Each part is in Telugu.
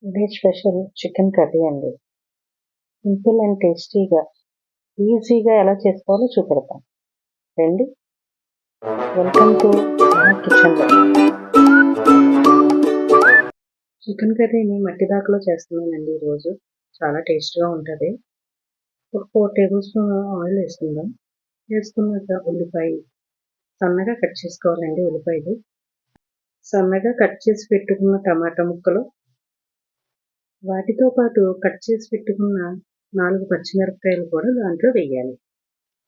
టుడే స్పెషల్ చికెన్ కర్రీ అండి. సింపుల్ అండ్ టేస్టీగా, ఈజీగా ఎలా చేసుకోవాలో చూపెడతాం. రండి, వెల్కమ్ టు మా కిచెన్లో. చికెన్ కర్రీని మట్టి దాకలో చేస్తున్నానండి ఈరోజు. చాలా టేస్ట్గా ఉంటుంది. ఒక 4 టేబుల్ స్పూన్ ఆయిల్ వేసుకుందాం. వేసుకున్నాక ఉల్లిపాయ సన్నగా కట్ చేసుకోవాలండి. ఉల్లిపాయలు సన్నగా కట్ చేసి పెట్టుకున్న టమాటా ముక్కలు, వాటితో పాటు కట్ చేసి పెట్టుకున్న 4 పచ్చిమిరపకాయలు కూడా దాంట్లో వేయాలి.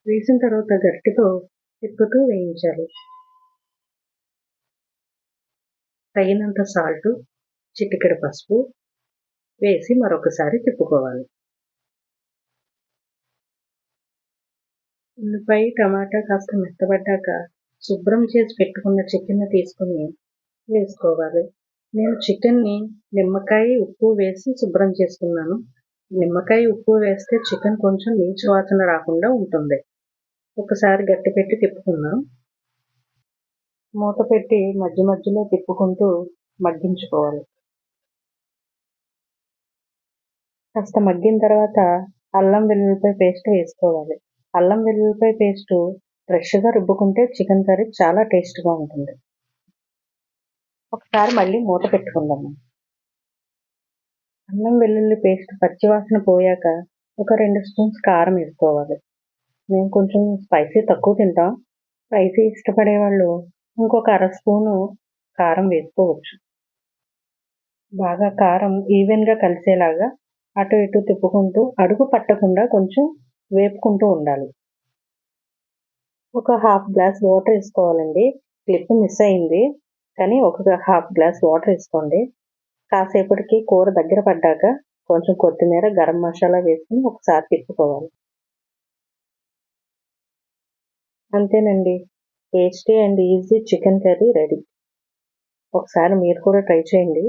వేసిన తర్వాత గరిటెతో తిప్పుతూ వేయించాలి. తగినంత సాల్ట్, చిటికెడు పసుపు వేసి మరొకసారి తిప్పుకోవాలి. ఉల్లిపాయ టమాటా కాస్త మెత్తబడ్డాక శుభ్రం చేసి పెట్టుకున్న చికెన్ తీసుకుని వేసుకోవాలి. నేను చికెన్ని నిమ్మకాయ ఉప్పు వేసి శుభ్రం చేసుకున్నాను. నిమ్మకాయ ఉప్పు వేస్తే చికెన్ కొంచెం నీచు వాసన రాకుండా ఉంటుంది. ఒకసారి గట్టి పెట్టి తిప్పుకుందాం. మూత పెట్టి మధ్య మధ్యలో తిప్పుకుంటూ మగ్గించుకోవాలి. కాస్త మగ్గిన తర్వాత అల్లం వెల్లుల్లిపాయ పేస్ట్ వేసుకోవాలి. అల్లం వెల్లుల్లిపాయ పేస్ట్ ఫ్రెష్గా రుబ్బుకుంటే చికెన్ కర్రీ చాలా టేస్ట్గా ఉంటుంది. ఒకసారి మళ్ళీ మూత పెట్టుకుందాము. అల్లం వెల్లుల్లి పేస్ట్ పచ్చివాసన పోయాక ఒక 2 స్పూన్స్ కారం వేసుకోవాలి. మేము కొంచెం స్పైసీ తక్కువ తింటాం. స్పైసీ ఇష్టపడే వాళ్ళు ఇంకొక 1/2 స్పూను కారం వేసుకోవచ్చు. బాగా కారం ఈవెన్గా కలిసేలాగా అటు ఇటు తిప్పుకుంటూ అడుగు పట్టకుండా కొంచెం వేపుకుంటూ ఉండాలి. ఒక 1/2 గ్లాస్ వాటర్ వేసుకోవాలండి. క్లిప్ మిస్ అయింది, కానీ ఒక 1/2 గ్లాస్ వాటర్ వేసుకోండి. కాసేపటికి కూర దగ్గర పడ్డాక కొంచెం కొత్తిమీర, గరం మసాలా వేసుకుని ఒకసారి తిప్పుకోవాలి. అంతేనండి, tasty and easy chicken curry ready. ఒకసారి మీరు కూడా ట్రై చేయండి.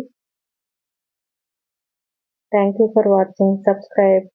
Thank you for watching. Subscribe.